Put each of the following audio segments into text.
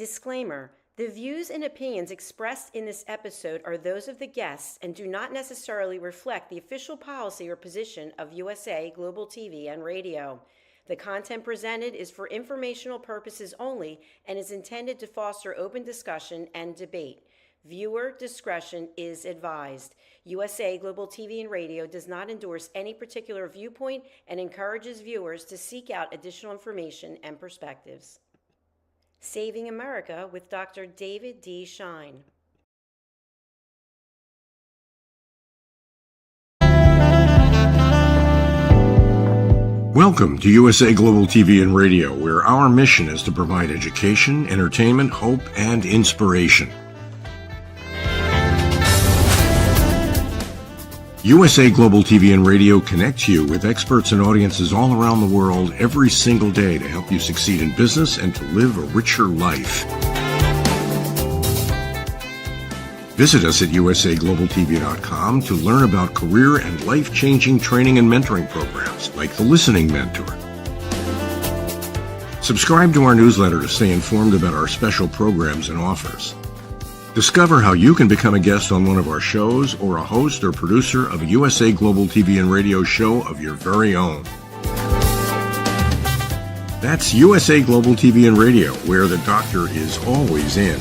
Disclaimer: the views and opinions expressed in this episode are those of the guests and do not necessarily reflect the official policy or position of USA Global TV and Radio. The content presented is for informational purposes only and is intended to foster open discussion and debate. Viewer discretion is advised. USA Global TV and Radio does not endorse any particular viewpoint and encourages viewers to seek out additional information and perspectives. Saving America with Dr. David D. Schein. Welcome to USA Global TV and Radio, where our mission is to provide education, entertainment, hope, and inspiration. USA Global TV and Radio connects you with experts and audiences all around the world every single day to help you succeed in business and to live a richer life. Visit us at usaglobaltv.com to learn about career and life-changing training and mentoring programs like the Listening Mentor. Subscribe to our newsletter to stay informed about our special programs and offers. Discover how you can become a guest on one of our shows or a host or producer of a USA Global TV and Radio show of your very own. That's USA Global TV and Radio, where the doctor is always in.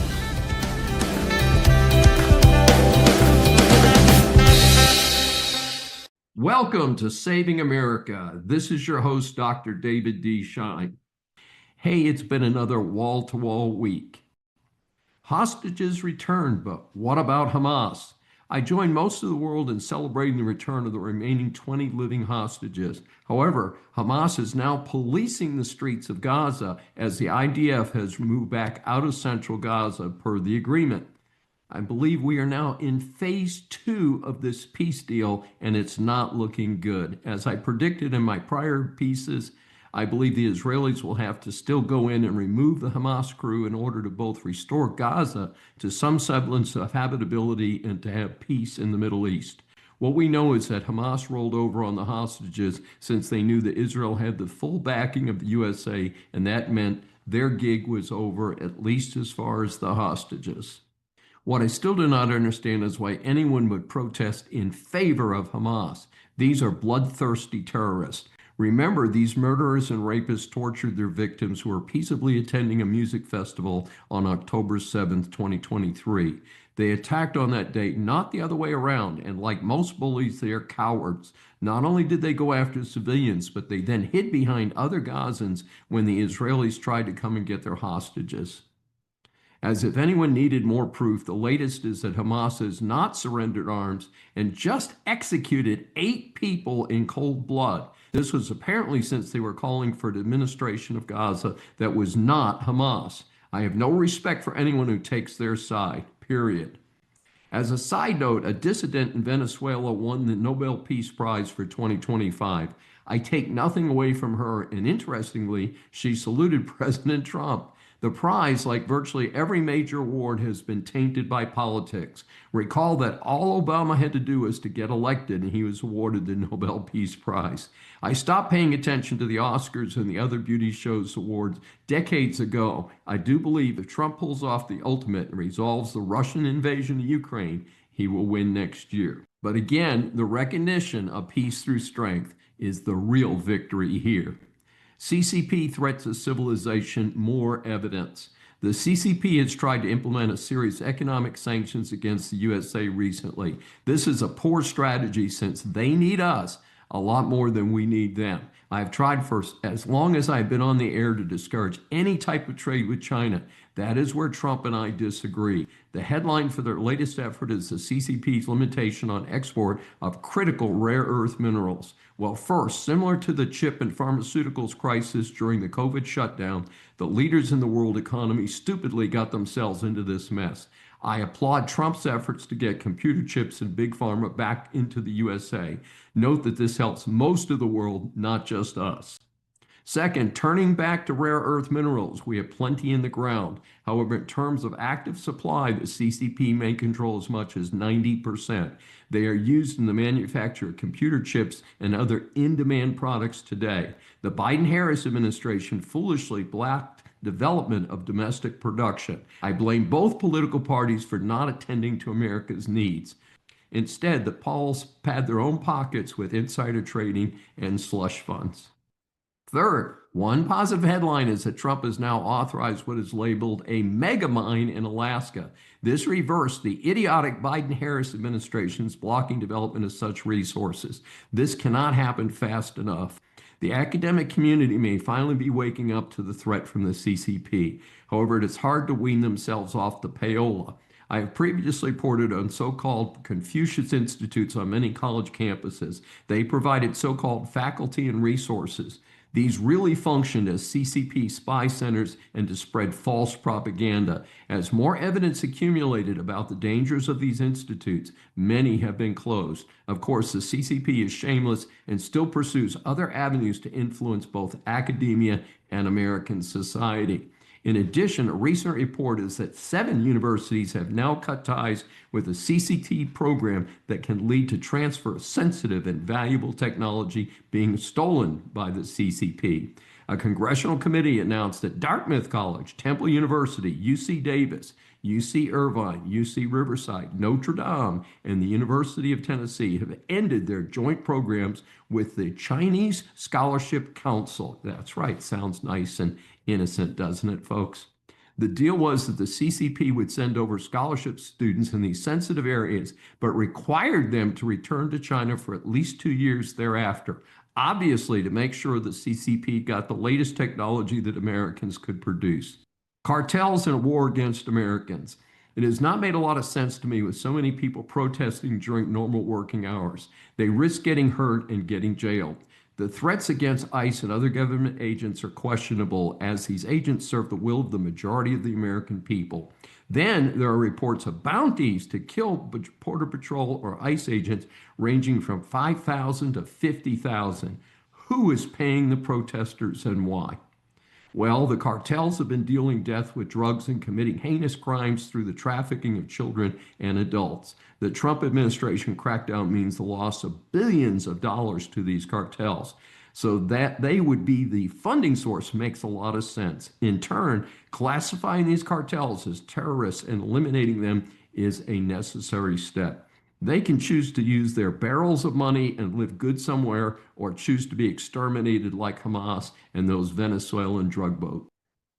Welcome to Saving America. This is your host, Dr. David D. Schein. Hey, it's been another wall-to-wall week. Hostages returned, but what about Hamas? I joined most of the world in celebrating the return of the remaining 20 living hostages. However, Hamas is now policing the streets of Gaza as the IDF has moved back out of central Gaza per the agreement. I believe we are now in phase 2 of this peace deal, and it's not looking good. As I predicted in my prior pieces, I believe the Israelis will have to still go in and remove the Hamas crew in order to both restore Gaza to some semblance of habitability and to have peace in the Middle East. What we know is that Hamas rolled over on the hostages since they knew that Israel had the full backing of the USA, and that meant their gig was over, at least as far as the hostages. What I still do not understand is why anyone would protest in favor of Hamas. These are bloodthirsty terrorists. Remember, these murderers and rapists tortured their victims who were peaceably attending a music festival on October 7th, 2023. They attacked on that date, not the other way around, and like most bullies, they are cowards. Not only did they go after civilians, but they then hid behind other Gazans when the Israelis tried to come and get their hostages. As if anyone needed more proof, the latest is that Hamas has not surrendered arms and just executed 8 people in cold blood. This was apparently since they were calling for the administration of Gaza that was not Hamas. I have no respect for anyone who takes their side, period. As a side note, a dissident in Venezuela won the Nobel Peace Prize for 2025. I take nothing away from her, and interestingly, she saluted President Trump. The prize, like virtually every major award, has been tainted by politics. Recall that all Obama had to do was to get elected, and he was awarded the Nobel Peace Prize. I stopped paying attention to the Oscars and the other beauty shows awards decades ago. I do believe if Trump pulls off the ultimate and resolves the Russian invasion of Ukraine, he will win next year. But again, the recognition of peace through strength is the real victory here. CCP threats of civilization, more evidence. The CCP has tried to implement a series of economic sanctions against the USA recently. This is a poor strategy since they need us a lot more than we need them. I've tried for as long as I've been on the air to discourage any type of trade with China. That is where Trump and I disagree. The headline for their latest effort is the CCP's limitation on export of critical rare earth minerals. Well, first, similar to the chip and pharmaceuticals crisis during the COVID shutdown, the leaders in the world economy stupidly got themselves into this mess. I applaud Trump's efforts to get computer chips and big pharma back into the USA. Note that this helps most of the world, not just us. Second, turning back to rare earth minerals, we have plenty in the ground. However, in terms of active supply, the CCP may control as much as 90%. They are used in the manufacture of computer chips and other in-demand products today. The Biden-Harris administration foolishly blocked development of domestic production. I blame both political parties for not attending to America's needs. Instead, the Pauls pad their own pockets with insider trading and slush funds. Third, one positive headline is that Trump has now authorized what is labeled a mega mine in Alaska. This reversed the idiotic Biden-Harris administration's blocking development of such resources. This cannot happen fast enough. The academic community may finally be waking up to the threat from the CCP. However, it is hard to wean themselves off the payola. I have previously reported on so-called Confucius Institutes on many college campuses. They provided so-called faculty and resources. These really functioned as CCP spy centers and to spread false propaganda. As more evidence accumulated about the dangers of these institutes, many have been closed. Of course, the CCP is shameless and still pursues other avenues to influence both academia and American society. In addition, a recent report is that 7 universities have now cut ties with a CCT program that can lead to transfer of sensitive and valuable technology being stolen by the CCP. A congressional committee announced that Dartmouth College, Temple University, UC Davis, UC Irvine, UC Riverside, Notre Dame, and the University of Tennessee have ended their joint programs with the Chinese Scholarship Council. That's right, sounds nice and innocent, doesn't it, folks? The deal was that the CCP would send over scholarship students in these sensitive areas, but required them to return to China for at least 2 years thereafter, obviously to make sure the CCP got the latest technology that Americans could produce. Cartels and a war against Americans. It has not made a lot of sense to me with so many people protesting during normal working hours. They risk getting hurt and getting jailed. The threats against ICE and other government agents are questionable, as these agents serve the will of the majority of the American people. Then there are reports of bounties to kill Border Patrol or ICE agents ranging from $5,000 to $50,000. Who is paying the protesters and why? Well, the cartels have been dealing death with drugs and committing heinous crimes through the trafficking of children and adults. The Trump administration crackdown means the loss of billions of dollars to these cartels. So that they would be the funding source makes a lot of sense. In turn, classifying these cartels as terrorists and eliminating them is a necessary step. They can choose to use their barrels of money and live good somewhere, or choose to be exterminated like Hamas and those Venezuelan drug boats.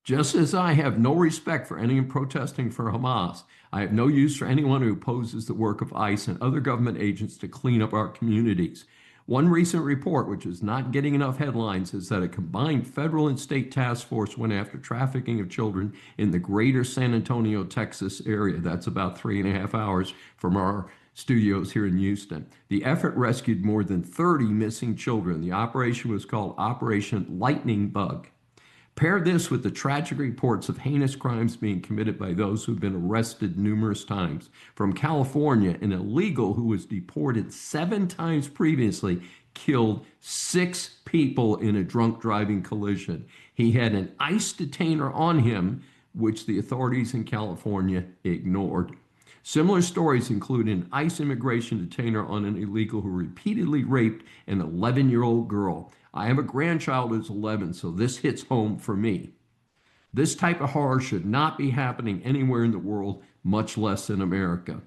Just as I have no respect for anyone protesting for Hamas, I have no use for anyone who opposes the work of ICE and other government agents to clean up our communities. One recent report, which is not getting enough headlines, is that a combined federal and state task force went after trafficking of children in the greater San Antonio, Texas area. That's about 3.5 hours from our studios here in Houston. The effort rescued more than 30 missing children. The operation was called Operation Lightning Bug. Pair this with the tragic reports of heinous crimes being committed by those who've been arrested numerous times. From California, an illegal who was deported 7 times previously killed 6 people in a drunk driving collision. He had an ICE detainer on him, which the authorities in California ignored. Similar stories include an ICE immigration detainer on an illegal who repeatedly raped an 11-year-old girl. I have a grandchild who's 11, so this hits home for me. This type of horror should not be happening anywhere in the world, much less in America.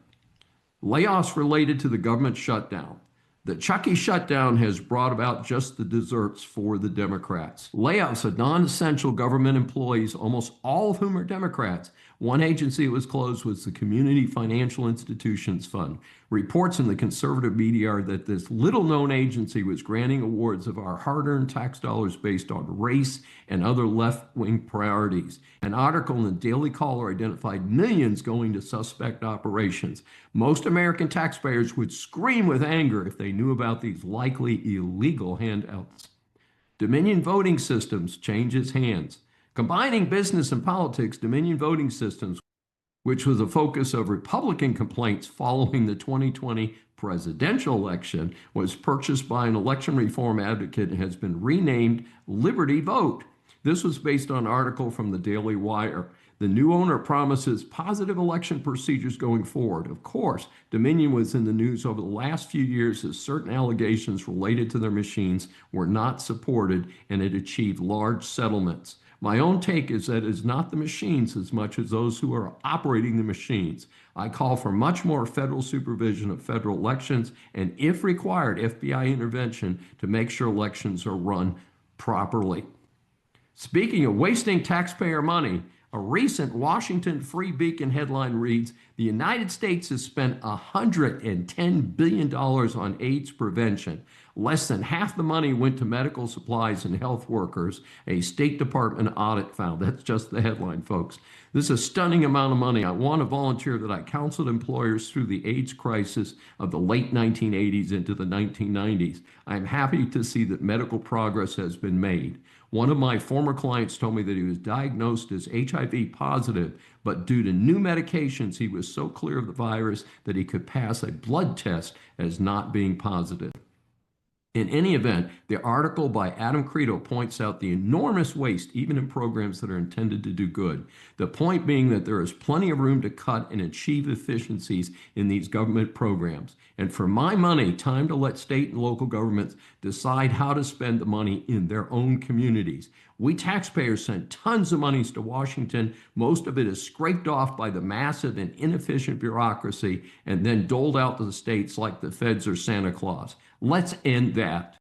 Layoffs related to the government shutdown. The Chucky shutdown has brought about just the desserts for the Democrats. Layoffs of non-essential government employees, almost all of whom are Democrats. One agency that was closed was the Community Financial Institutions Fund. Reports in the conservative media are that this little-known agency was granting awards of our hard-earned tax dollars based on race and other left-wing priorities. An article in the Daily Caller identified millions going to suspect operations. Most American taxpayers would scream with anger if they knew about these likely illegal handouts. Dominion Voting Systems changes hands. Combining business and politics, Dominion Voting Systems, which was a focus of Republican complaints following the 2020 presidential election, was purchased by an election reform advocate and has been renamed Liberty Vote. This was based on an article from the Daily Wire. The new owner promises positive election procedures going forward. Of course, Dominion was in the news over the last few years as certain allegations related to their machines were not supported and it achieved large settlements. My own take is that it's not the machines as much as those who are operating the machines. I call for much more federal supervision of federal elections and, if required, FBI intervention to make sure elections are run properly. Speaking of wasting taxpayer money, a recent Washington Free Beacon headline reads, "The United States has spent $110 billion on AIDS prevention. Less than half the money went to medical supplies and health workers," a State Department audit found. That's just the headline, folks. This is a stunning amount of money. I want to volunteer that I counseled employers through the AIDS crisis of the late 1980s into the 1990s. I'm happy to see that medical progress has been made. One of my former clients told me that he was diagnosed as HIV positive, but due to new medications, he was so clear of the virus that he could pass a blood test as not being positive. In any event, the article by Adam Credo points out the enormous waste, even in programs that are intended to do good. The point being that there is plenty of room to cut and achieve efficiencies in these government programs. And for my money, time to let state and local governments decide how to spend the money in their own communities. We taxpayers send tons of monies to Washington. Most of it is scraped off by the massive and inefficient bureaucracy and then doled out to the states like the feds or Santa Claus. Let's end that.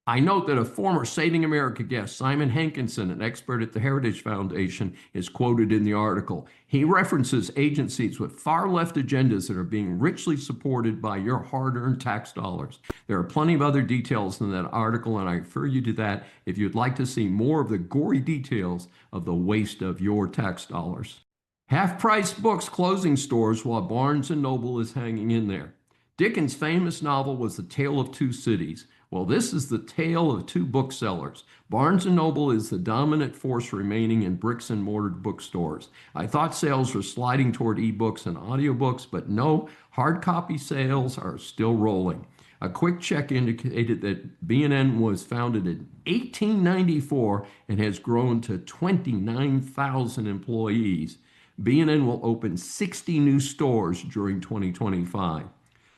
I note that a former Saving America guest, Simon Hankinson, an expert at the Heritage Foundation, is quoted in the article. He references agencies with far left agendas that are being richly supported by your hard-earned tax dollars. There are plenty of other details in that article, and I refer you to that if you'd like to see more of the gory details of the waste of your tax dollars. Half-price books closing stores while Barnes & Noble is hanging in there. Dickens' famous novel was The Tale of Two Cities. Well, this is the tale of two booksellers. Barnes & Noble is the dominant force remaining in bricks and mortar bookstores. I thought sales were sliding toward ebooks and audiobooks, but no, hard copy sales are still rolling. A quick check indicated that B&N was founded in 1894 and has grown to 29,000 employees. B&N will open 60 new stores during 2025.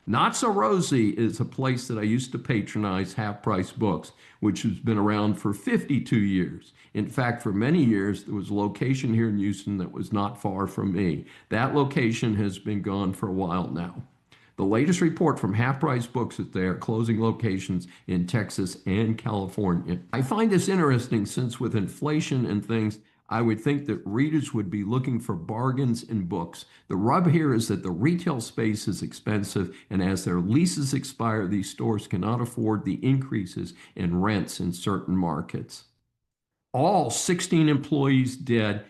Not So Rosy is a place that I used to patronize, Half Price Books, which has been around for 52 years. In fact, for many years, there was a location here in Houston that was not far from me. That location has been gone for a while now. The latest report from Half Price Books is they are closing locations in Texas and California. I find this interesting since with inflation and things, I would think that readers would be looking for bargains in books. The rub here is that the retail space is expensive, and as their leases expire, these stores cannot afford the increases in rents in certain markets. All 16 employees dead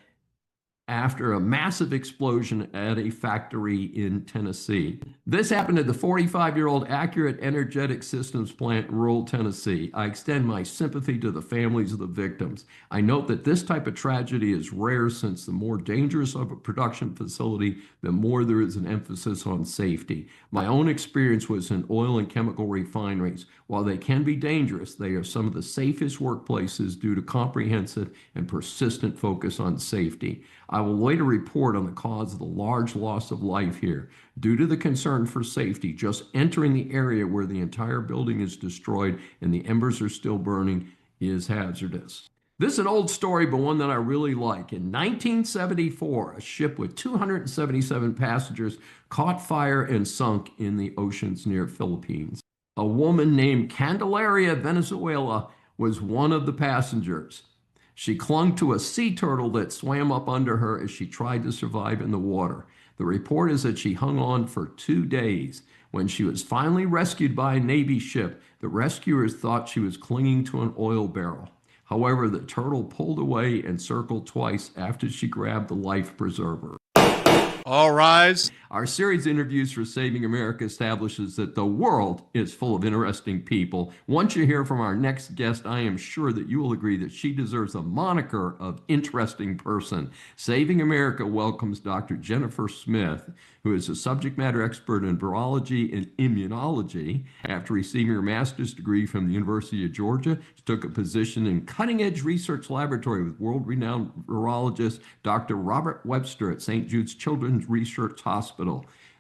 after a massive explosion at a factory in Tennessee. This happened at the 45-year-old Accurate Energetic Systems plant in rural Tennessee. I extend my sympathy to the families of the victims. I note that this type of tragedy is rare since the more dangerous of a production facility, the more there is an emphasis on safety. My own experience was in oil and chemical refineries. While they can be dangerous, they are some of the safest workplaces due to comprehensive and persistent focus on safety. I will later report on the cause of the large loss of life here. Due to the concern for safety, just entering the area where the entire building is destroyed and the embers are still burning is hazardous. This is an old story, but one that I really like. In 1974, a ship with 277 passengers caught fire and sunk in the oceans near Philippines. A woman named Candelaria Venezuela was one of the passengers. She clung to a sea turtle that swam up under her as she tried to survive in the water. The report is that she hung on for 2 days. When she was finally rescued by a Navy ship, the rescuers thought she was clinging to an oil barrel. However, the turtle pulled away and circled twice after she grabbed the life preserver. All rise. Our series of interviews for Saving America establishes that the world is full of interesting people. Once you hear from our next guest, I am sure that you will agree that she deserves a moniker of interesting person. Saving America welcomes Dr. Jennifer Smith, who is a subject matter expert in virology and immunology. After receiving her master's degree from the University of Georgia, she took a position in cutting-edge research laboratory with world-renowned virologist Dr. Robert Webster at St. Jude's Children's Research Hospital.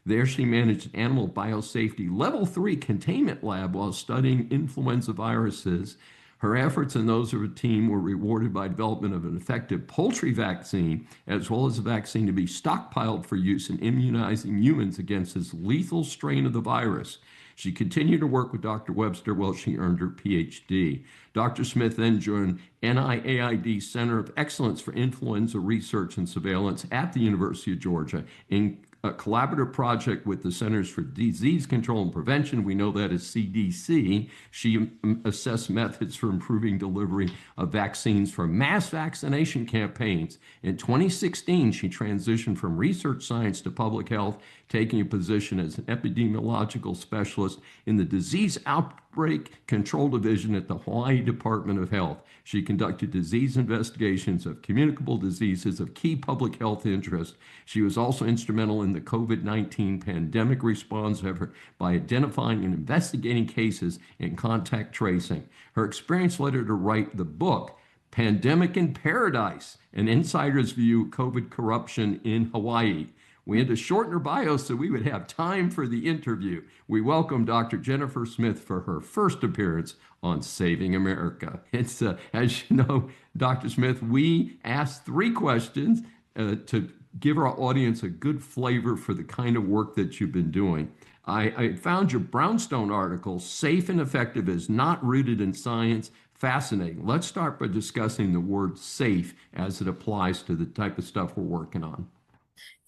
There she managed an animal biosafety level 3 containment lab while studying influenza viruses. Her efforts and those of her team were rewarded by development of an effective poultry vaccine, as well as a vaccine to be stockpiled for use in immunizing humans against this lethal strain of the virus. She continued to work with Dr. Webster while she earned her PhD. Dr. Smith then joined NIAID's Center of Excellence for Influenza Research and Surveillance at the University of Georgia in a collaborative project with the Centers for Disease Control and Prevention. We know that as CDC. She assessed methods for improving delivery of vaccines for mass vaccination campaigns. In 2016, she transitioned from research science to public health, taking a position as an epidemiological specialist in the Disease Outbreak Control Division at the Hawaii Department of Health. She conducted disease investigations of communicable diseases of key public health interest. She was also instrumental in the COVID-19 pandemic response effort by identifying and investigating cases and contact tracing. Her experience led her to write the book, Pandemic in Paradise, an insider's view of COVID corruption in Hawaii. We had to shorten her bio so we would have time for the interview. We welcome Dr. Jennifer Smith for her first appearance on Saving America. It's, as you know, Dr. Smith, we asked 3 questions to give our audience a good flavor for the kind of work that you've been doing. I found your Brownstone article, Safe and Effective is Not Rooted in Science, fascinating. Let's start by discussing the word safe as it applies to the type of stuff we're working on.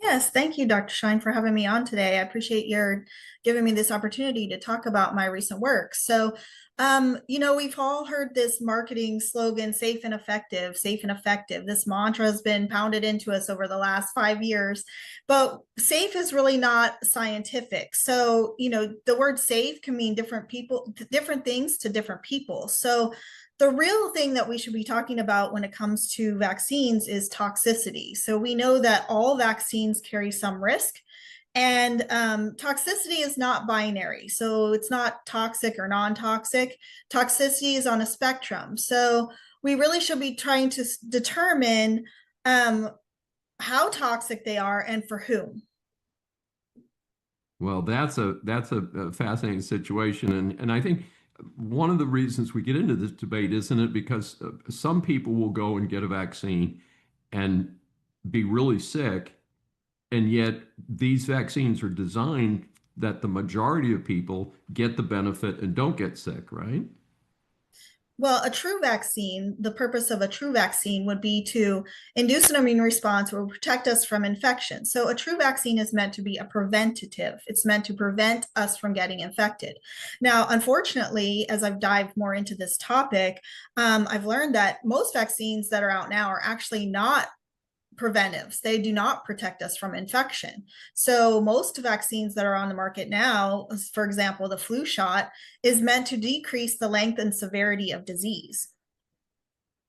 Yes, thank you, Dr. Schein, for having me on today. I appreciate your giving me this opportunity to talk about my recent work. So, we've all heard this marketing slogan, safe and effective, safe and effective. This mantra has been pounded into us over the last 5 years, but safe is really not scientific. So, the word safe can mean different things to different people. So the real thing that we should be talking about when it comes to vaccines is toxicity. So we know that all vaccines carry some risk, and toxicity is not binary. So it's not toxic or non-toxic. Toxicity is on a spectrum. So we really should be trying to determine how toxic they are and for whom. Well, that's a fascinating situation, and I think one of the reasons we get into this debate, isn't it, because some people will go and get a vaccine and be really sick, and yet these vaccines are designed that the majority of people get the benefit and don't get sick, right? Well, a true vaccine, the purpose of a true vaccine would be to induce an immune response or protect us from infection. So a true vaccine is meant to be a preventative. It's meant to prevent us from getting infected. Now, unfortunately, as I've dived more into this topic, I've learned that most vaccines that are out now are actually not preventives. They do not protect us from infection. So most vaccines that are on the market now, for example, the flu shot, is meant to decrease the length and severity of disease.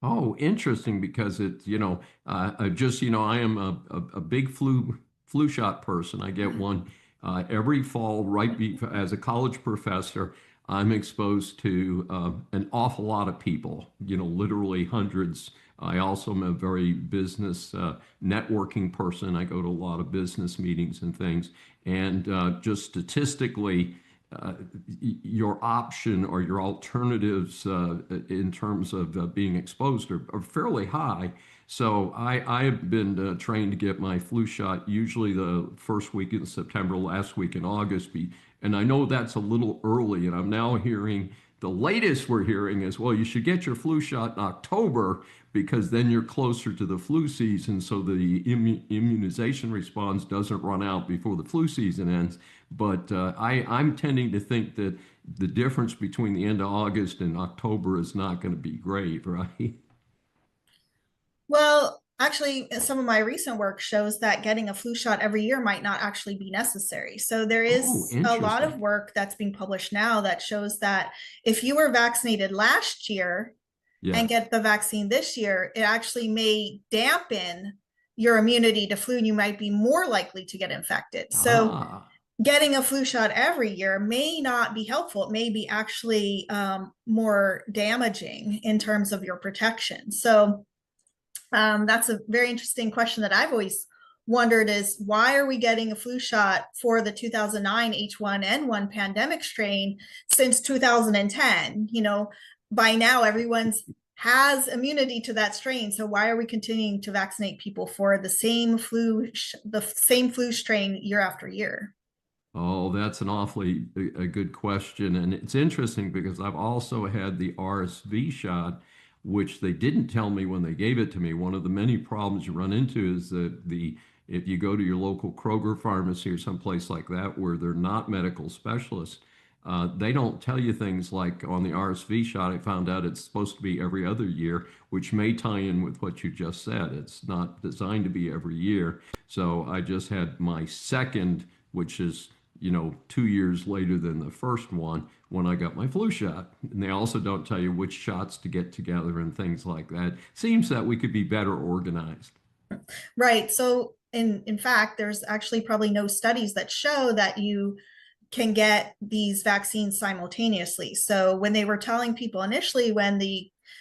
Oh, interesting, because it's, I am a big flu shot person. I get one every fall, as a college professor. I'm exposed to an awful lot of people, literally hundreds. I also am a very business networking person. I go to a lot of business meetings and things. And just statistically, your option or your alternatives in terms of being exposed are fairly high. So I have been trained to get my flu shot usually the first week in September, last week in August. And I know that's a little early, and I'm now hearing the latest we're hearing is, well, you should get your flu shot in October because then you're closer to the flu season, so the immunization response doesn't run out before the flu season ends. But I'm tending to think that the difference between the end of August and October is not going to be great, right? Well, actually, some of my recent work shows that getting a flu shot every year might not actually be necessary. So there is a lot of work that's being published now that shows that if you were vaccinated last year and get the vaccine this year, it actually may dampen your immunity to flu, and you might be more likely to get infected. So getting a flu shot every year may not be helpful. It may be actually more damaging in terms of your protection. So that's a very interesting question that I've always wondered, is why are we getting a flu shot for the 2009 H1N1 pandemic strain since 2010? by now everyone's has immunity to that strain. So why are we continuing to vaccinate people for the same flu strain year after year? Oh, that's an awfully a good question. And it's interesting because I've also had the RSV shot, which they didn't tell me when they gave it to me. One of the many problems you run into is that if you go to your local Kroger pharmacy or someplace like that where they're not medical specialists, they don't tell you things like on the RSV shot, I found out it's supposed to be every other year, which may tie in with what you just said. It's not designed to be every year. So I just had my second, which is 2 years later than the first one when I got my flu shot. And they also don't tell you which shots to get together and things like that. Seems that we could be better organized. Right. So in fact, there's actually probably no studies that show that you can get these vaccines simultaneously. So when they were telling people initially, when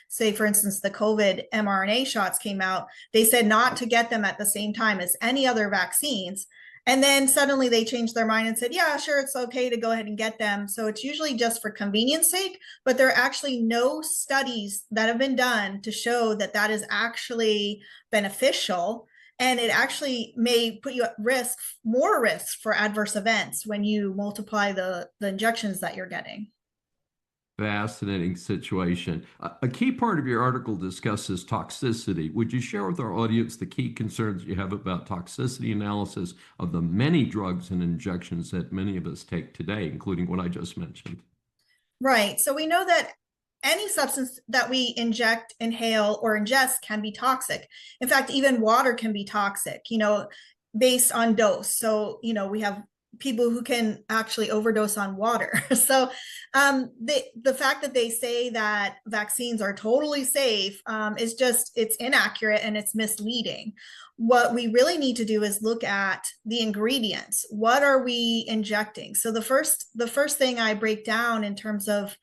say for instance, the COVID mRNA shots came out, they said not to get them at the same time as any other vaccines. And then suddenly they changed their mind and said, yeah, sure, it's okay to go ahead and get them. So it's usually just for convenience sake, but there are actually no studies that have been done to show that that is actually beneficial. And it actually may put you at risk, more risks for adverse events when you multiply the injections that you're getting. Fascinating situation. A key part of your article discusses toxicity. Would you share with our audience the key concerns you have about toxicity analysis of the many drugs and injections that many of us take today, including what I just mentioned? Right. So we know that any substance that we inject, inhale, or ingest can be toxic. In fact, even water can be toxic, based on dose. So, we have people who can actually overdose on water. So the fact that they say that vaccines are totally safe it's inaccurate and it's misleading. What we really need to do is look at the ingredients. What are we injecting? So the first thing I break down in terms of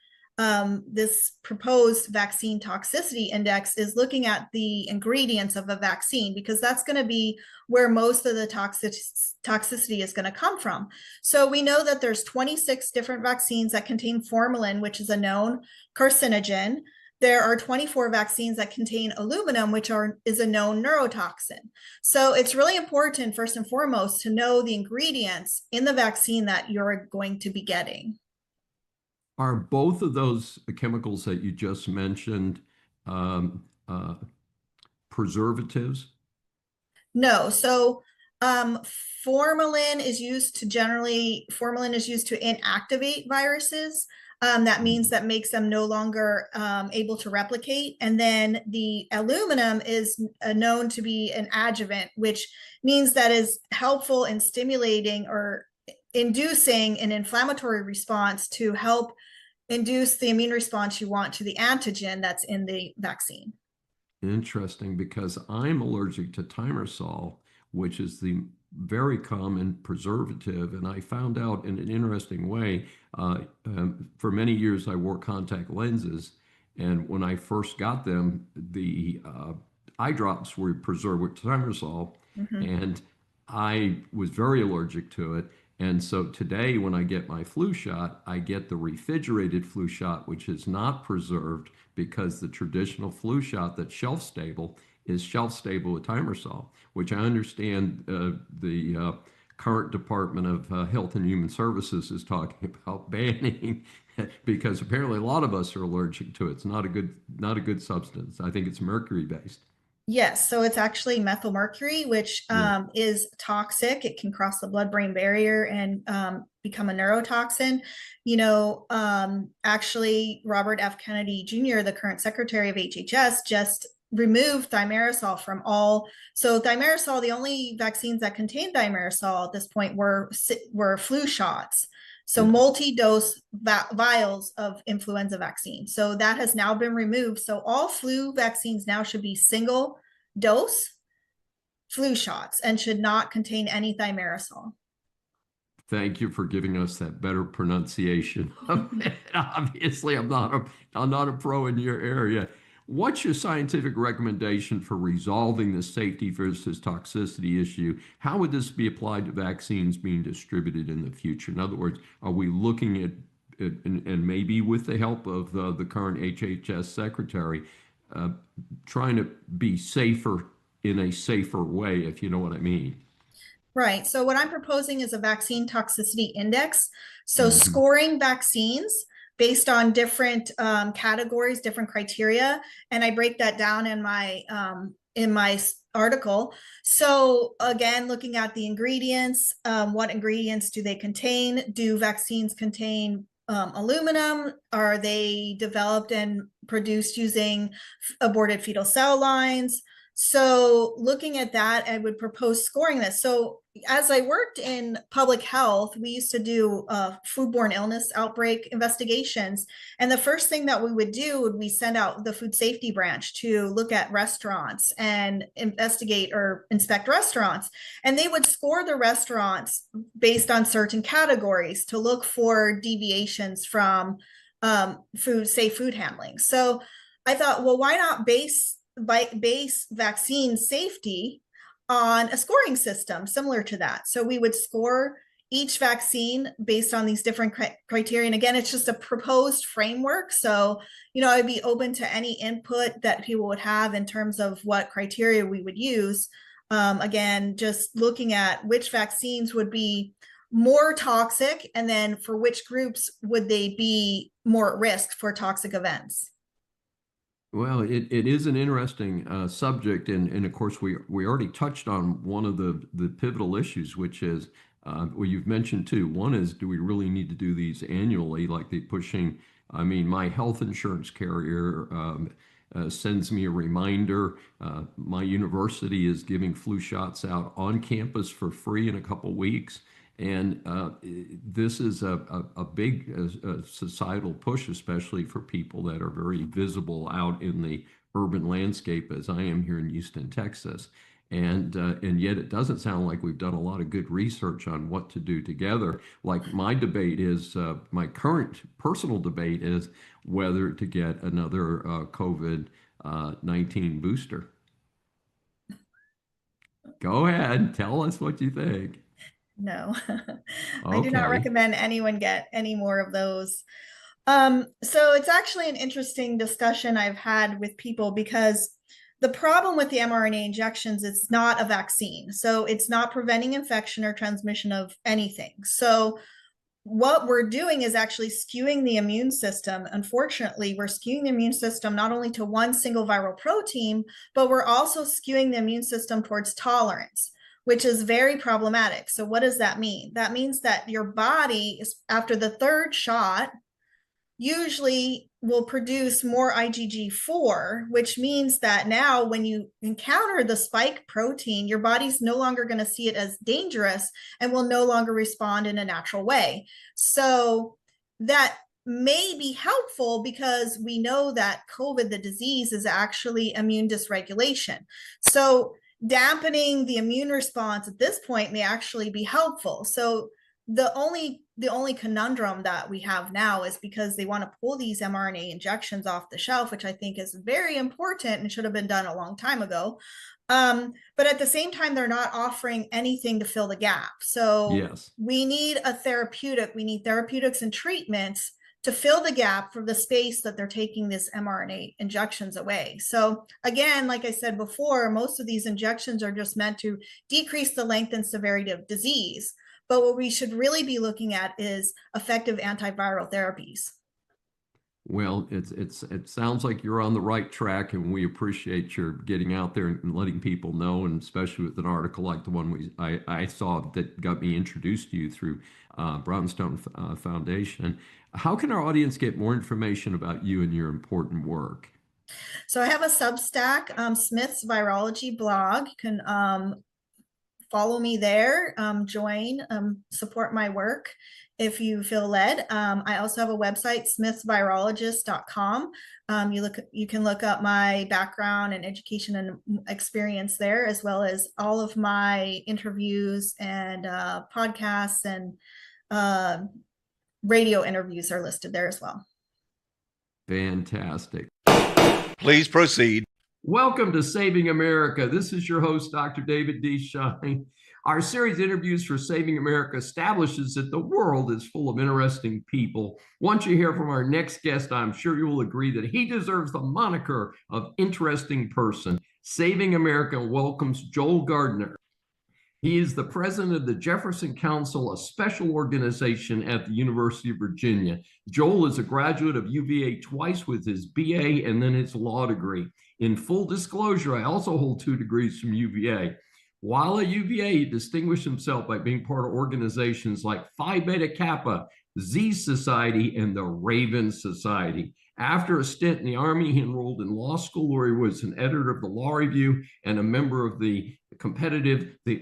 this proposed vaccine toxicity index is looking at the ingredients of a vaccine, because that's going to be where most of the toxicity is going to come from. So we know that there's 26 different vaccines that contain formalin, which is a known carcinogen. There are 24 vaccines that contain aluminum, which is a known neurotoxin. So it's really important, first and foremost, to know the ingredients in the vaccine that you're going to be getting. Are both of those chemicals that you just mentioned preservatives? No. So formalin is used to inactivate viruses. That means that makes them no longer able to replicate. And then the aluminum is known to be an adjuvant, which means that is helpful in stimulating or inducing an inflammatory response to help induce the immune response you want to the antigen that's in the vaccine. Interesting, because I'm allergic to thimerosal, which is the very common preservative. And I found out in an interesting way, for many years I wore contact lenses. And when I first got them, the eye drops were preserved with thimerosal. And I was very allergic to it. And so today, when I get my flu shot, I get the refrigerated flu shot, which is not preserved, because the traditional flu shot that's shelf stable is shelf stable with thimerosal, which I understand the current Department of Health and Human Services is talking about banning, because apparently a lot of us are allergic to it. It's not a good substance. I think it's mercury based. Yes, so it's actually methylmercury, which is toxic. It can cross the blood-brain barrier and become a neurotoxin. Actually, Robert F. Kennedy Jr., the current secretary of HHS, just removed thimerosal from all. So thimerosal, the only vaccines that contained thimerosal at this point were flu shots. So multi-dose vials of influenza vaccine. So that has now been removed. So all flu vaccines now should be single dose flu shots and should not contain any thimerosal. Thank you for giving us that better pronunciation. Obviously, I'm not a pro in your area. What's your scientific recommendation for resolving the safety versus toxicity issue? How would this be applied to vaccines being distributed in the future? In other words, are we looking at and maybe with the help of the current HHS secretary, trying to be safer in a safer way, if you know what I mean. Right. So what I'm proposing is a vaccine toxicity index. So scoring vaccines based on different categories, different criteria, and I break that down in my article. So again, looking at the ingredients, what ingredients do they contain? Do vaccines contain aluminum? Are they developed and produced using aborted fetal cell lines? So looking at that, I would propose scoring this. So as I worked in public health, we used to do foodborne illness outbreak investigations. And the first thing that we would do would we send out the food safety branch to look at restaurants and investigate or inspect restaurants. And they would score the restaurants based on certain categories to look for deviations from safe food handling. So I thought, well, why not base vaccine safety on a scoring system similar to that? So we would score each vaccine based on these different criteria. And again, it's just a proposed framework. So, I'd be open to any input that people would have in terms of what criteria we would use. Again, just looking at which vaccines would be more toxic, and then for which groups would they be more at risk for toxic events. Well, it is an interesting subject, and of course we already touched on one of the pivotal issues, which is well, you've mentioned two. One is, do we really need to do these annually, like they pushing? I mean, my health insurance carrier sends me a reminder. My university is giving flu shots out on campus for free in a couple weeks. And this is a big societal push, especially for people that are very visible out in the urban landscape, as I am here in Houston, Texas. And yet it doesn't sound like we've done a lot of good research on what to do together. Like my debate is, my current personal debate is whether to get another COVID-19 booster. Go ahead, tell us what you think. No, I Okay. do not recommend anyone get any more of those. So it's actually an interesting discussion I've had with people, because the problem with the mRNA injections, it's not a vaccine. So it's not preventing infection or transmission of anything. So what we're doing is actually skewing the immune system. Unfortunately, we're skewing the immune system not only to one single viral protein, but we're also skewing the immune system towards tolerance, which is very problematic. So what does that mean? That means that your body, after the third shot, usually will produce more IgG4, which means that now when you encounter the spike protein, your body's no longer going to see it as dangerous and will no longer respond in a natural way. So that may be helpful, because we know that COVID, the disease, is actually immune dysregulation. So dampening the immune response at this point may actually be helpful. So the only conundrum that we have now is because they want to pull these mRNA injections off the shelf, which I think is very important and should have been done a long time ago. But at the same time, they're not offering anything to fill the gap. So yes, we need a therapeutic. We need therapeutics and treatments to fill the gap for the space that they're taking this mRNA injections away. So again, like I said before, most of these injections are just meant to decrease the length and severity of disease. But what we should really be looking at is effective antiviral therapies. Well, it sounds like you're on the right track, and we appreciate your getting out there and letting people know, and especially with an article like the one I saw that got me introduced to you through Brownstone Foundation. How can our audience get more information about you and your important work? So I have a Substack, Smith's Virology blog. You can follow me there, join, support my work if you feel led. I also have a website, smithsvirologist.com. You can look up my background and education and experience there, as well as all of my interviews and podcasts and radio interviews are listed there as well. Fantastic. Please proceed. Welcome to Saving America. This is your host, Dr. David D. Schein. Our series Interviews for Saving America establishes that the world is full of interesting people. Once you hear from our next guest, I'm sure you will agree that he deserves the moniker of interesting person. Saving America welcomes Joel Gardner. He is the president of the Jefferson Council, a special organization at the University of Virginia. Joel is a graduate of UVA twice with his BA and then his law degree. In full disclosure, I also hold 2 degrees from UVA. While at UVA, he distinguished himself by being part of organizations like Phi Beta Kappa, Z Society, and the Raven Society. After a stint in the Army, he enrolled in law school where he was an editor of the Law Review and a member of the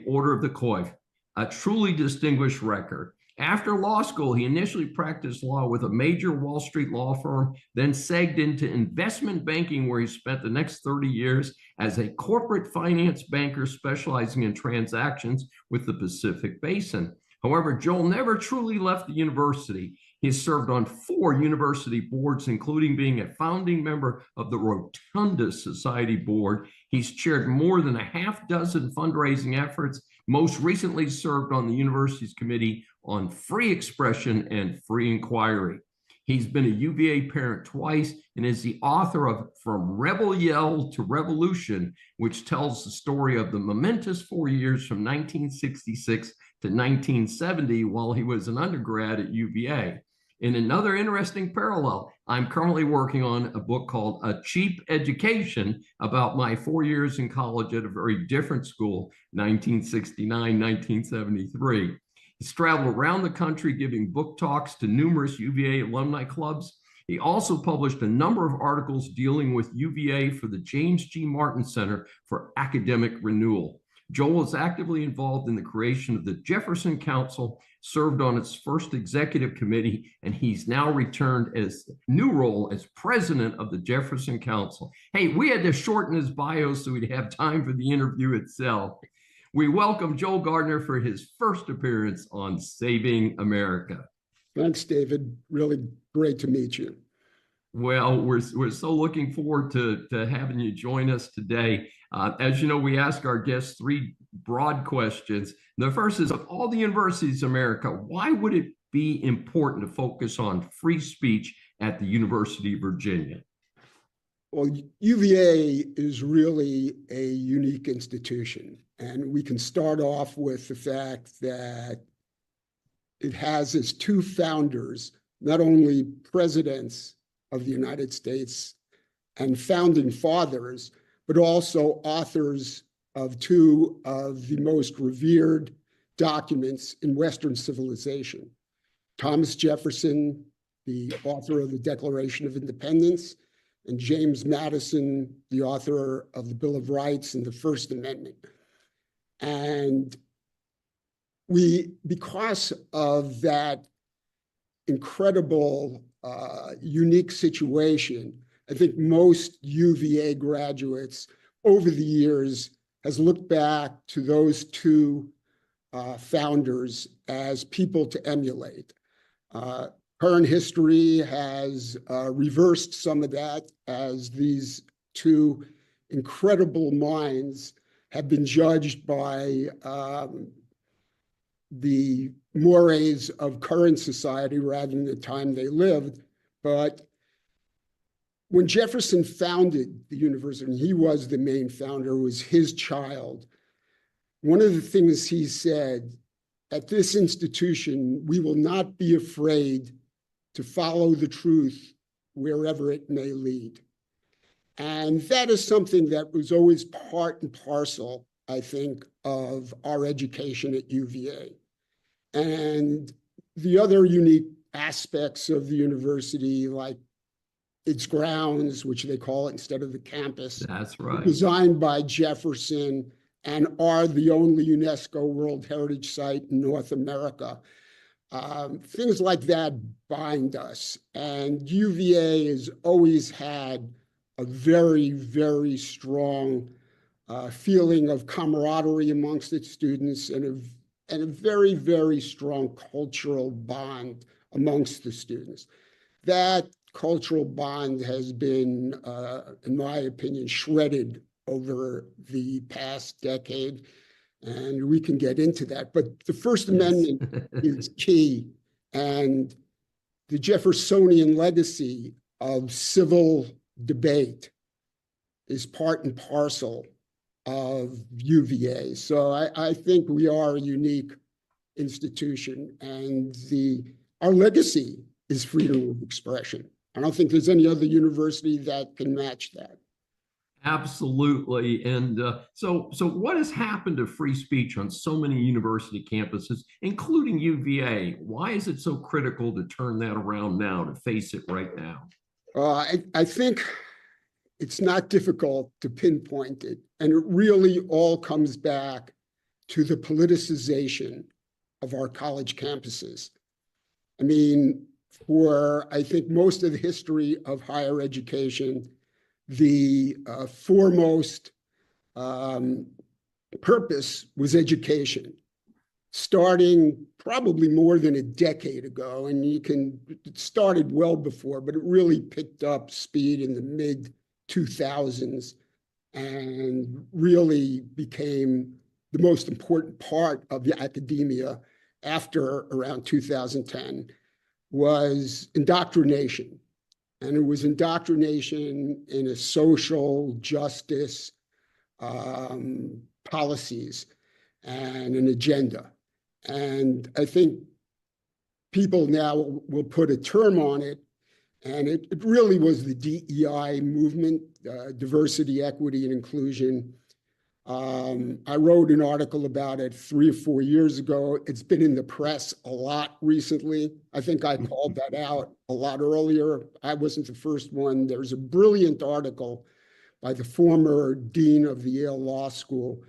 Order of the Coif, a truly distinguished record. After law school, he initially practiced law with a major Wall Street law firm, then segged into investment banking, where he spent the next 30 years as a corporate finance banker specializing in transactions with the Pacific Basin. However, Joel never truly left the university. He has served on 4 university boards, including being a founding member of the Rotunda Society board. He's chaired more than a half dozen fundraising efforts, most recently served on the university's committee on free expression and free inquiry. He's been a UVA parent twice and is the author of From Rebel Yell to Revolution, which tells the story of the momentous 4 years from 1966 to 1970 while he was an undergrad at UVA. In another interesting parallel, I'm currently working on a book called A Cheap Education about my 4 years in college at a very different school, 1969, 1973. He's traveled around the country giving book talks to numerous UVA alumni clubs. He also published a number of articles dealing with UVA for the James G. Martin Center for Academic Renewal. Joel is actively involved in the creation of the Jefferson Council, served on its first executive committee, and he's now returned as new role as president of the Jefferson Council. Hey, we had to shorten his bio so we'd have time for the interview itself. We welcome Joel Gardner for his first appearance on Saving America. Thanks, David. Really great to meet you. Well, we're so looking forward to having you join us today. As you know, we ask our guests 3 broad questions. The first is, of all the universities in America, why would it be important to focus on free speech at the University of Virginia? Well, UVA is really a unique institution, and we can start off with the fact that it has its 2 founders, not only presidents of the United States and founding fathers, but also authors of 2 of the most revered documents in Western civilization. Thomas Jefferson, the author of the Declaration of Independence, and James Madison, the author of the Bill of Rights and the First Amendment. And because of that incredible, unique situation, I think most UVA graduates over the years has looked back to those 2 founders as people to emulate. Current history has reversed some of that, as these 2 incredible minds have been judged by the mores of current society rather than the time they lived. But when Jefferson founded the university, and he was the main founder, it was his child, one of the things he said, at this institution, we will not be afraid to follow the truth wherever it may lead. And that is something that was always part and parcel, I think, of our education at UVA. And the other unique aspects of the university, like its grounds, which they call it instead of the campus. That's right. Designed by Jefferson and are the only UNESCO World Heritage Site in North America. Things like that bind us. And UVA has always had a very, very strong feeling of camaraderie amongst its students and a very, very strong cultural bond amongst the students. That cultural bond has been, in my opinion, shredded over the past decade. And we can get into that. But the First Amendment is key. And the Jeffersonian legacy of civil debate is part and parcel of UVA. So I think we are a unique institution, and our legacy is freedom of expression. I don't think there's any other university that can match that. Absolutely. And so what has happened to free speech on so many university campuses, including UVA? Why is it so critical to turn that around now, to face it right now? I think it's not difficult to pinpoint it. And it really all comes back to the politicization of our college campuses. I mean, for I think most of the history of higher education, the foremost purpose was education, starting probably more than a decade ago. And it started well before, but it really picked up speed in the mid-2000s and really became the most important part of the academia after around 2010 was indoctrination. And it was indoctrination in a social justice policies and an agenda. And I think people now will put a term on it, and it really was the DEI movement, diversity, equity, and inclusion. I wrote an article about it 3 or 4 years ago. It's been in the press a lot recently. I think I called that out a lot earlier. I wasn't the first one. There's a brilliant article by the former dean of the Yale Law School,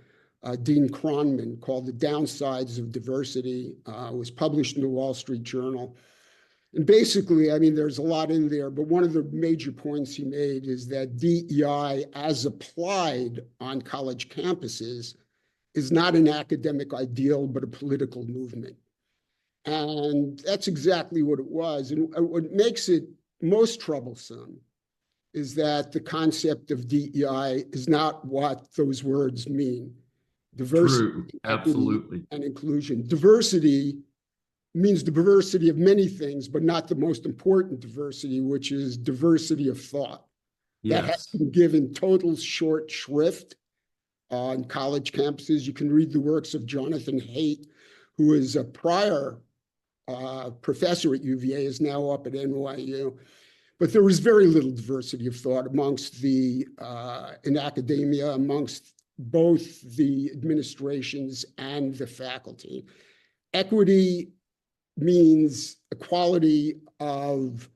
Dean Kronman, called The Downsides of Diversity. It was published in the Wall Street Journal. And basically, I mean, there's a lot in there, but one of the major points he made is that DEI, as applied on college campuses, is not an academic ideal, but a political movement. And that's exactly what it was. And what makes it most troublesome is that the concept of DEI is not what those words mean. Diversity, true, absolutely, and inclusion. Diversity means diversity of many things, but not the most important diversity, which is diversity of thought. Yes. That has been given total short shrift on college campuses. You can read the works of Jonathan Haidt, who is a prior professor at UVA, is now up at NYU. But there was very little diversity of thought amongst in academia, amongst both the administrations and the faculty. Equity means equality of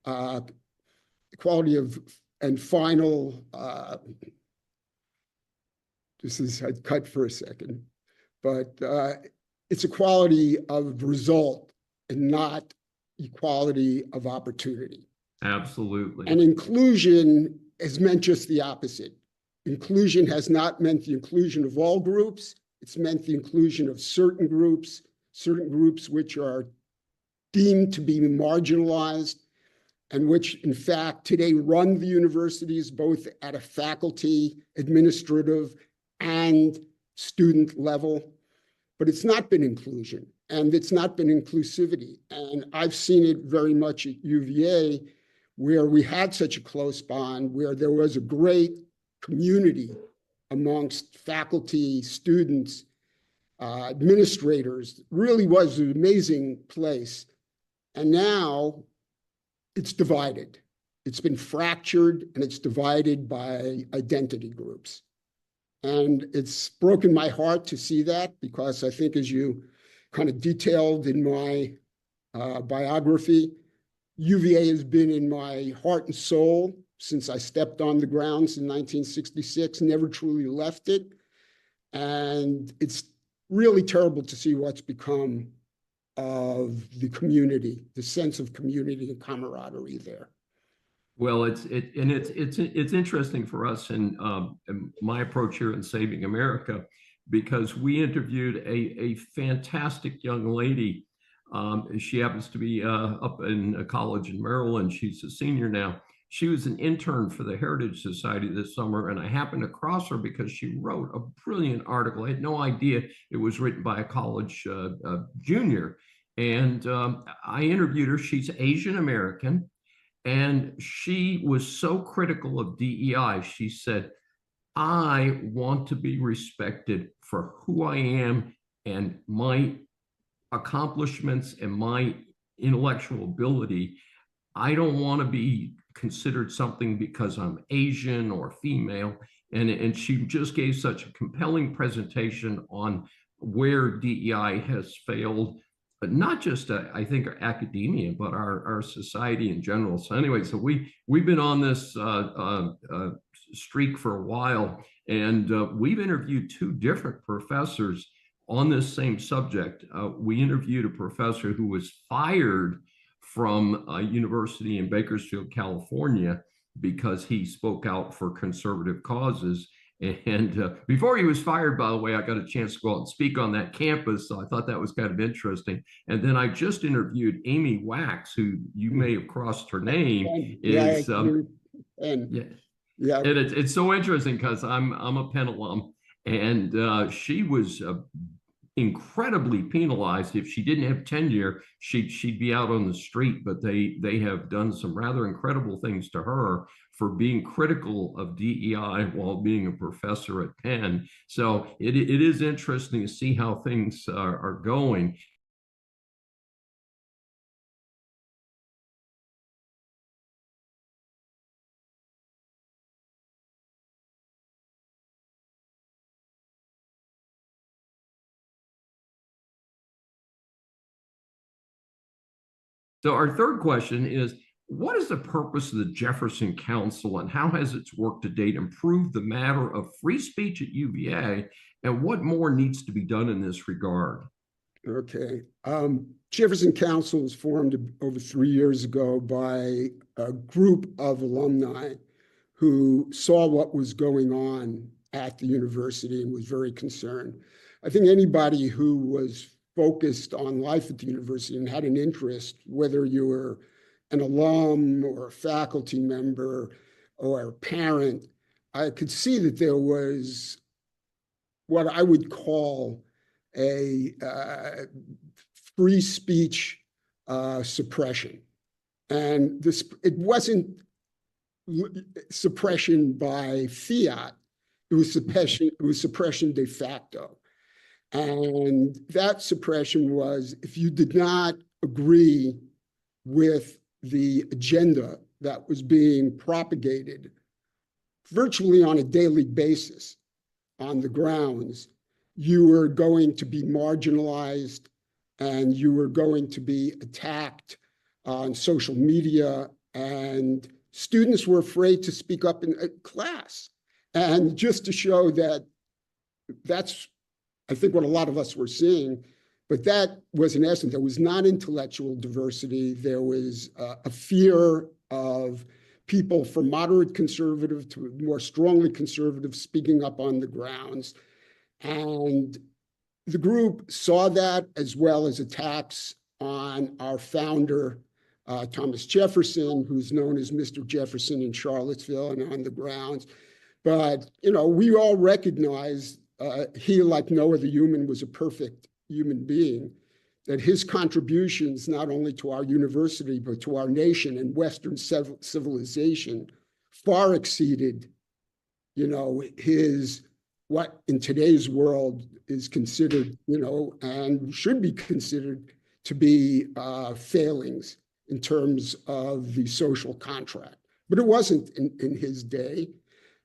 and final, I'd cut for a second, but it's equality of result and not equality of opportunity. Absolutely. And inclusion has meant just the opposite. Inclusion has not meant the inclusion of all groups. It's meant the inclusion of certain groups which are deemed to be marginalized and which, in fact, today run the universities both at a faculty, administrative, and student level. But it's not been inclusion, and it's not been inclusivity. And I've seen it very much at UVA, where we had such a close bond, where there was a great community amongst faculty, students, administrators. It really was an amazing place. And now it's divided. It's been fractured, and it's divided by identity groups. And it's broken my heart to see that, because I think, as you kind of detailed in my biography, UVA has been in my heart and soul since I stepped on the grounds in 1966, never truly left it. And it's really terrible to see what's become of the community, the sense of community and camaraderie there. Well, it's interesting for us in my approach here in Saving America, because we interviewed a fantastic young lady. She happens to be up in a college in Maryland. She's a senior now. She was an intern for the Heritage Society this summer, and I happened to cross her because she wrote a brilliant article. I had no idea it was written by a college junior. And I interviewed her. She's Asian American, and she was so critical of DEI. She said, I want to be respected for who I am and my accomplishments and my intellectual ability. I don't want to be considered something because I'm Asian or female. And she just gave such a compelling presentation on where DEI has failed, but not just, I think, academia, but our society in general. So anyway, so we've been on this streak for a while, and we've interviewed two different professors on this same subject. We interviewed a professor who was fired from a university in Bakersfield, California, because he spoke out for conservative causes. And before he was fired, by the way, I got a chance to go out and speak on that campus. So I thought that was kind of interesting. And then I just interviewed Amy Wax, who you may have crossed her name. And it's so interesting because I'm a Penn alum, and she was incredibly penalized. If she didn't have tenure, she'd be out on the street. But they have done some rather incredible things to her for being critical of DEI while being a professor at Penn. So it is interesting to see how things are going. So our third question is, what is the purpose of the Jefferson Council, and how has its work to date improved the matter of free speech at UVA, and what more needs to be done in this regard? Okay. Jefferson Council was formed over 3 years ago by a group of alumni who saw what was going on at the university and was very concerned. I think anybody who was focused on life at the university and had an interest, whether you were an alum or a faculty member or a parent, I could see that there was what I would call a free speech suppression. And it wasn't suppression by fiat, it was suppression de facto. And that suppression was, if you did not agree with the agenda that was being propagated virtually on a daily basis on the grounds, you were going to be marginalized and you were going to be attacked on social media, and students were afraid to speak up in class. And just to show that that's, I think, what a lot of us were seeing, but that was in essence, there was not intellectual diversity. There was a fear of people from moderate conservative to more strongly conservative speaking up on the grounds. And the group saw that, as well as attacks on our founder, Thomas Jefferson, who's known as Mr. Jefferson in Charlottesville and on the grounds. But, you know, we all recognize he, like no other human, was a perfect human being, that his contributions, not only to our university, but to our nation and Western civilization, far exceeded, you know, his, what in today's world is considered, you know, and should be considered to be failings in terms of the social contract. But it wasn't in his day.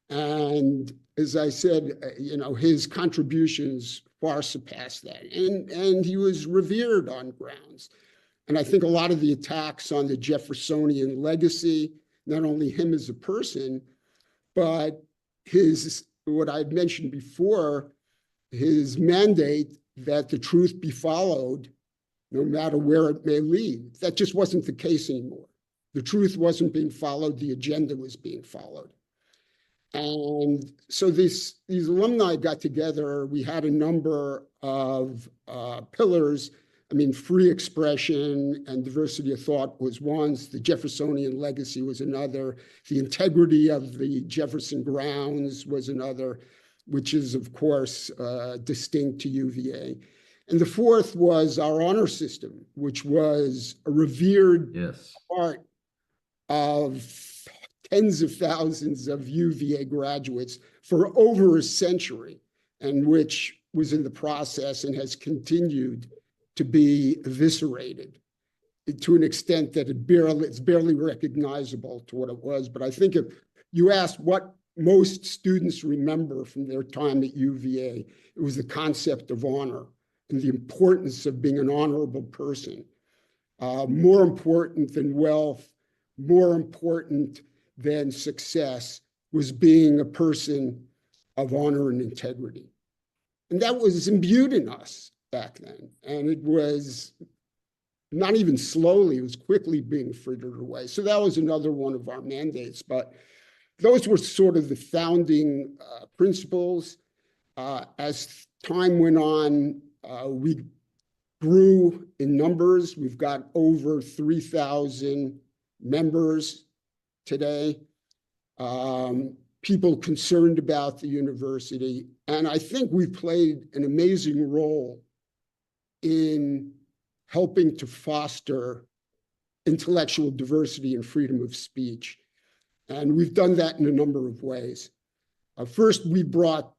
And as I said, you know, his contributions far surpassed that. And he was revered on grounds. And I think a lot of the attacks on the Jeffersonian legacy, not only him as a person, but his, what I've mentioned before, his mandate that the truth be followed, no matter where it may lead. That just wasn't the case anymore. The truth wasn't being followed, the agenda was being followed. And so these alumni got together. We had a number of pillars I mean, free expression and diversity of thought was one, the Jeffersonian legacy was another, the integrity of the Jefferson grounds was another, which is, of course, distinct to UVA. And the fourth was our honor system, which was a revered part of tens of thousands of UVA graduates for over a century, and which was in the process and has continued to be eviscerated to an extent that it's barely recognizable to what it was. But I think if you asked what most students remember from their time at UVA, it was the concept of honor and the importance of being an honorable person, more important than wealth, more important than success, was being a person of honor and integrity. And that was imbued in us back then. And it was not even slowly, it was quickly being frittered away. So that was another one of our mandates. But those were sort of the founding principles. As time went on, we grew in numbers. We've got over 3,000 members today. People concerned about the university. And I think we've played an amazing role in helping to foster intellectual diversity and freedom of speech. And we've done that in a number of ways. First, we brought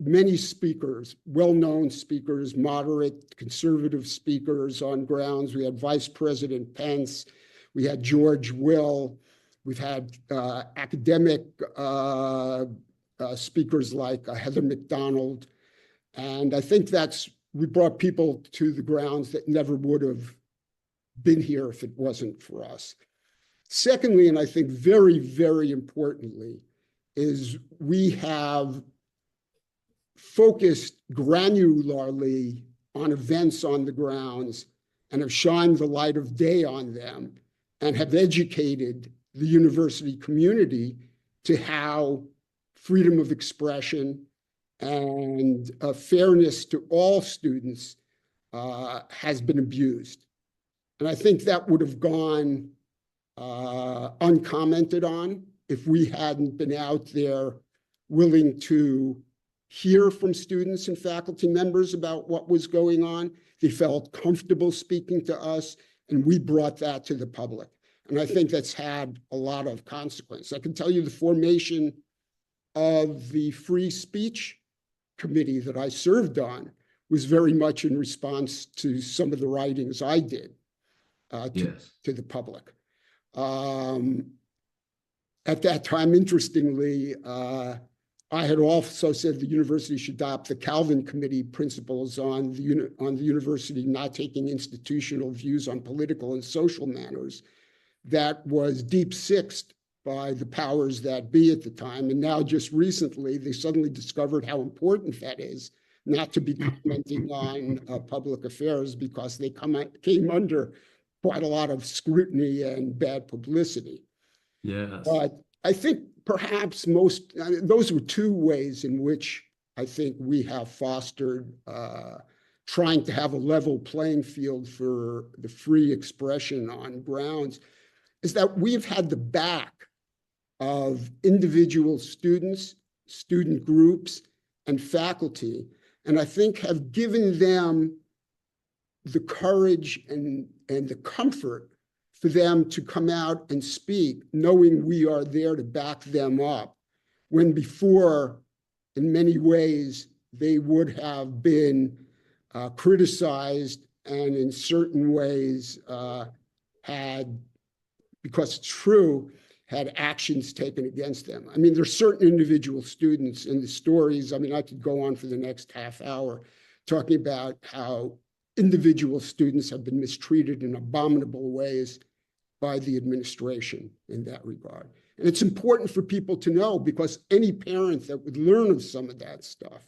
many speakers, well-known speakers, moderate, conservative speakers on grounds. We had Vice President Pence, we had George Will, we've had academic speakers like Heather McDonald. And I think we brought people to the grounds that never would have been here if it wasn't for us. Secondly, and I think very, very importantly, is we have focused granularly on events on the grounds and have shined the light of day on them and have educated the university community to how freedom of expression and fairness to all students has been abused. And I think that would have gone uncommented on if we hadn't been out there willing to hear from students and faculty members about what was going on. They felt comfortable speaking to us, and we brought that to the public. And I think that's had a lot of consequence. I can tell you the formation of the Free Speech Committee that I served on was very much in response to some of the writings I did to the public. At that time, interestingly, I had also said the university should adopt the Calvin Committee principles on the university not taking institutional views on political and social matters. That was deep-sixed by the powers that be at the time. And now just recently, they suddenly discovered how important that is, not to be commenting on public affairs because they came under quite a lot of scrutiny and bad publicity. Yes. But I think perhaps those were two ways in which I think we have fostered trying to have a level playing field for the free expression on grounds, is that we've had the back of individual students, student groups, and faculty, and I think have given them the courage and the comfort for them to come out and speak, knowing we are there to back them up, when before, in many ways, they would have been criticized and in certain ways had, because it's true, had actions taken against them. I mean, there's certain individual students in the stories, I mean, I could go on for the next half hour talking about how individual students have been mistreated in abominable ways by the administration in that regard. And it's important for people to know, because any parent that would learn of some of that stuff,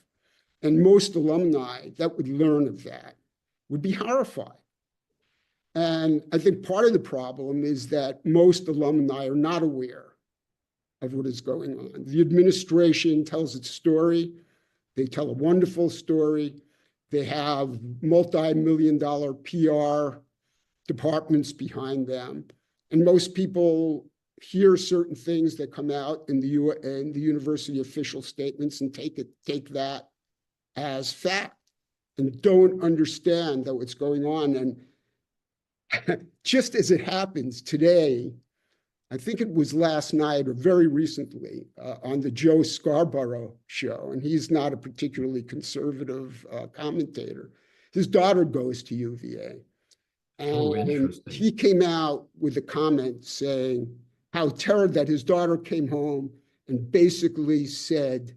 and most alumni that would learn of that, would be horrified. And I think part of the problem is that most alumni are not aware of what is going on. The administration tells its story. They tell a wonderful story. They have multi-million-dollar PR departments behind them. And most people hear certain things that come out in the university official statements and take that as fact and don't understand that what's going on. And just as it happens today, I think it was last night or very recently on the Joe Scarborough show, and he's not a particularly conservative commentator. His daughter goes to UVA. And he came out with a comment saying how terrible that his daughter came home and basically said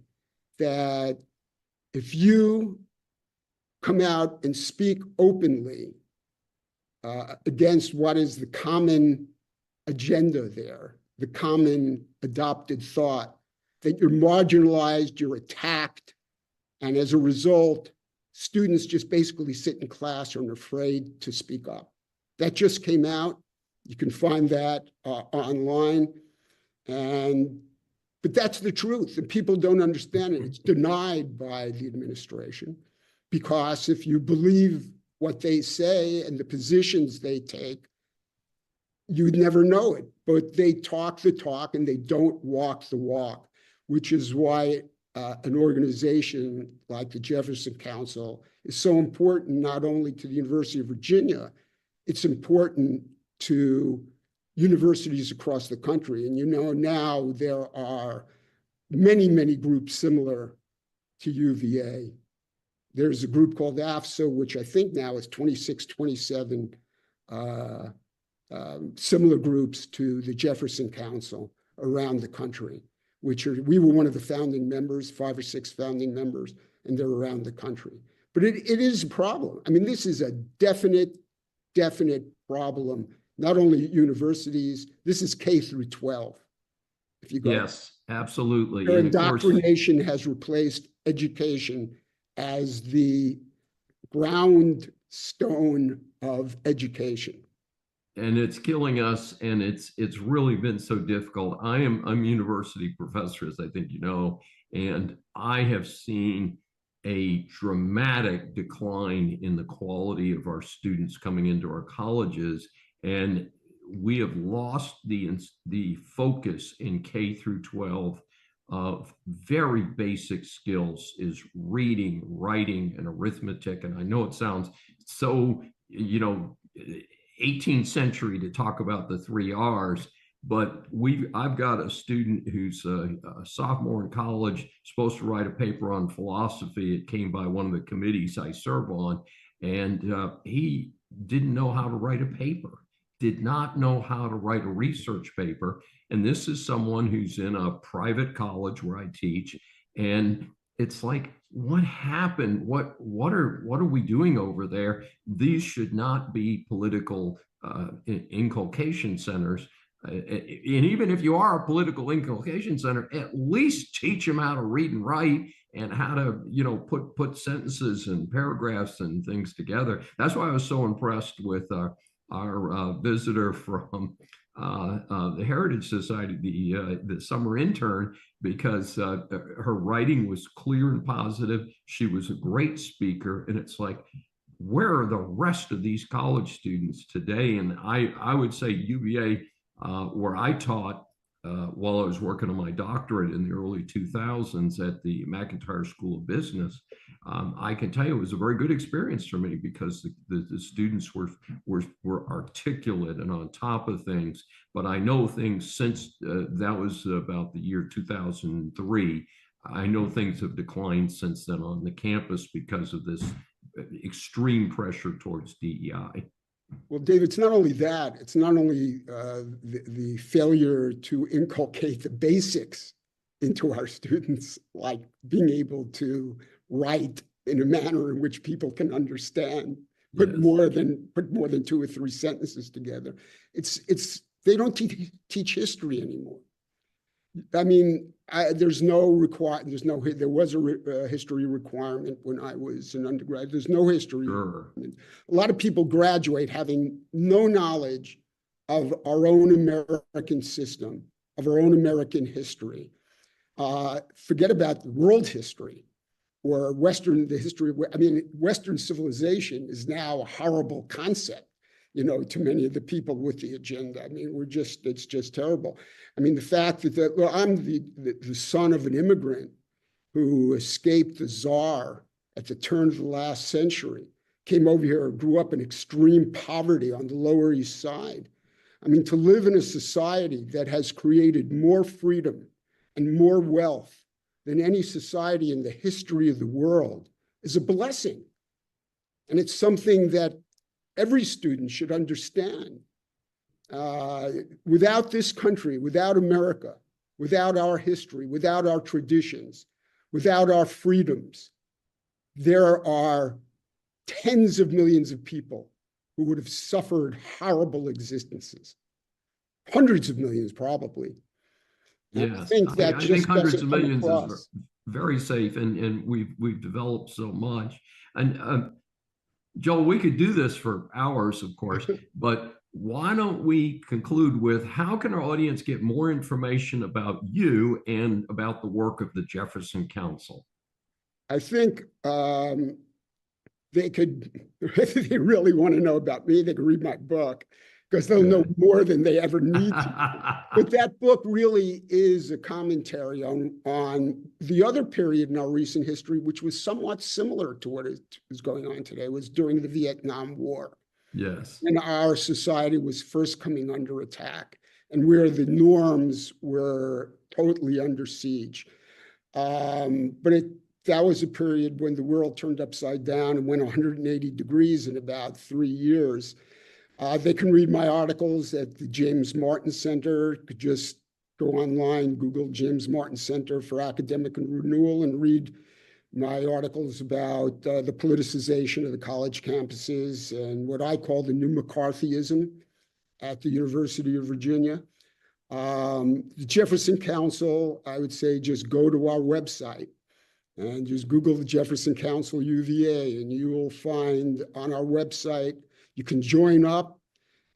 that if you come out and speak openly against what is the common agenda there, the common adopted thought, that you're marginalized, you're attacked, and as a result, students just basically sit in class and are afraid to speak up. That just came out. You can find that online. But that's the truth, and people don't understand it. It's denied by the administration, because if you believe what they say and the positions they take, you'd never know it. But they talk the talk and they don't walk the walk, which is why an organization like the Jefferson Council is so important, not only to the University of Virginia, it's important to universities across the country. And now there are many, many groups similar to UVA. There's a group called AFSA, which I think now is 26, 27 similar groups to the Jefferson Council around the country, we were one of the founding members, 5 or 6 founding members, and they're around the country. But it is a problem. I mean, this is a definite problem, not only at universities, this is K through 12. If you go, yes, absolutely. Their indoctrination has replaced education as the ground stone of education. And it's killing us, and it's really been so difficult. I'm a university professor, as I think you know, and I have seen a dramatic decline in the quality of our students coming into our colleges, and we have lost the focus in K through 12 of very basic skills is reading, writing, and arithmetic. And I know it sounds so, 18th century to talk about the 3 R's, but I've got a student who's a sophomore in college, supposed to write a paper on philosophy. It came by one of the committees I serve on, and he didn't know how to write a paper, did not know how to write a research paper. And this is someone who's in a private college where I teach, and it's like, what happened? What are we doing over there? These should not be political inculcation centers. And even if you are a political inculcation center, at least teach them how to read and write and how to, put sentences and paragraphs and things together. That's why I was so impressed with our visitor from the Heritage Society, the summer intern, because her writing was clear and positive. She was a great speaker, and it's like, where are the rest of these college students today? And I would say UVA, where I taught while I was working on my doctorate in the early 2000s at the McIntire School of Business, I can tell you it was a very good experience for me, because the students were articulate and on top of things. But I know things since that was about the year 2003. I know things have declined since then on the campus because of this extreme pressure towards DEI. Well, Dave, it's not only that, it's not only the failure to inculcate the basics into our students, like being able to write in a manner in which people can understand, put more than 2 or 3 sentences together. They don't teach history anymore. I mean, there was a history requirement when I was an undergrad. There's no history. Sure. A lot of people graduate having no knowledge of our own American system, of our own American history. Forget about world history. or Western civilization is now a horrible concept, to many of the people with the agenda. I mean, it's just terrible. I mean, the fact that I'm the son of an immigrant who escaped the Tsar at the turn of the last century, came over here, grew up in extreme poverty on the Lower East Side. I mean, to live in a society that has created more freedom and more wealth than any society in the history of the world is a blessing. And it's something that every student should understand. Without this country, without America, without our history, without our traditions, without our freedoms, there are tens of millions of people who would have suffered horrible existences. Hundreds of millions, probably. Yes, I think hundreds of millions is very safe, and we've developed so much. And Joel, we could do this for hours, of course, but why don't we conclude with how can our audience get more information about you and about the work of the Jefferson Council? I think they could, if they really want to know about me, they can read my book, because they'll know more than they ever need to. But that book really is a commentary on the other period in our recent history, which was somewhat similar to what is going on today. It was during the Vietnam War. Yes. And our society was first coming under attack, and where the norms were totally under siege. That was a period when the world turned upside down and went 180 degrees in about 3 years. They can read my articles at the James Martin Center. Could just go online, Google James Martin Center for Academic and Renewal, and read my articles about the politicization of the college campuses and what I call the new McCarthyism at the University of Virginia. The Jefferson Council, I would say just go to our website and just Google the Jefferson Council UVA, and you will find on our website, you can join up,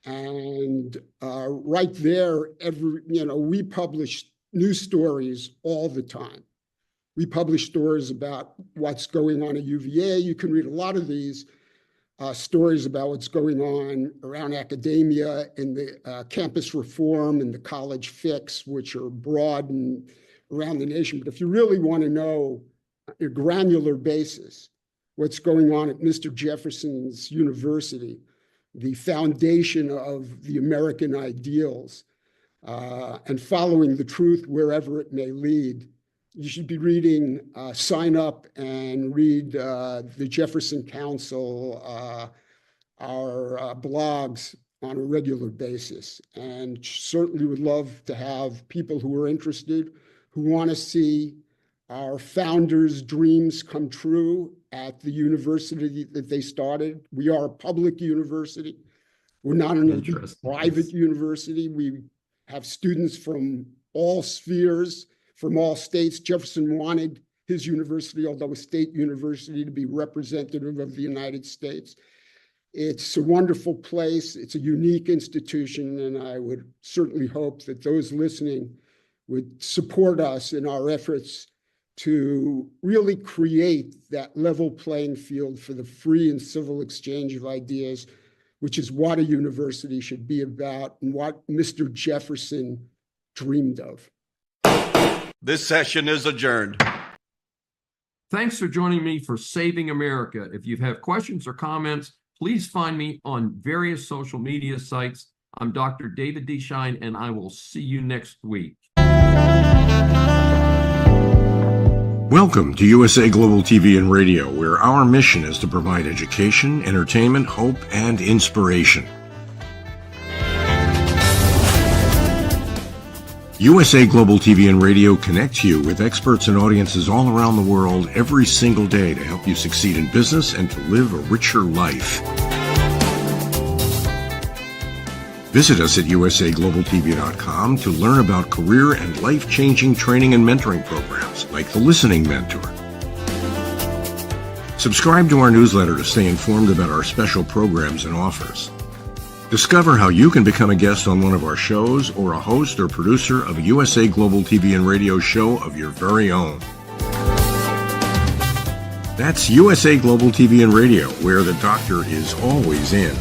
and right there, we publish news stories all the time. We publish stories about what's going on at UVA. You can read a lot of these stories about what's going on around academia and the campus reform and the college fix, which are broad and around the nation. But if you really want to know on a granular basis what's going on at Mr. Jefferson's University, the foundation of the American ideals, and following the truth wherever it may lead, you should be reading, sign up and read the Jefferson Council, our blogs on a regular basis. And certainly would love to have people who are interested, who want to see our founders' dreams come true at the university that they started. We are a public university. We're not an private university. We have students from all spheres, from all states. Jefferson wanted his university, although a state university, to be representative of the United States. It's a wonderful place. It's a unique institution, and I would certainly hope that those listening would support us in our efforts to really create that level playing field for the free and civil exchange of ideas, which is what a university should be about and what Mr. Jefferson dreamed of. This session is adjourned. Thanks for joining me for Saving America. If you have questions or comments, please find me on various social media sites. I'm Dr. David D. Schein, and I will see you next week. Welcome to USA Global TV and Radio, where our mission is to provide education, entertainment, hope, and inspiration. USA Global TV and Radio connects you with experts and audiences all around the world every single day to help you succeed in business and to live a richer life. Visit us at usaglobaltv.com to learn about career and life-changing training and mentoring programs like the Listening Mentor. Subscribe to our newsletter to stay informed about our special programs and offers. Discover how you can become a guest on one of our shows or a host or producer of a USA Global TV and Radio show of your very own. That's USA Global TV and Radio, where the doctor is always in.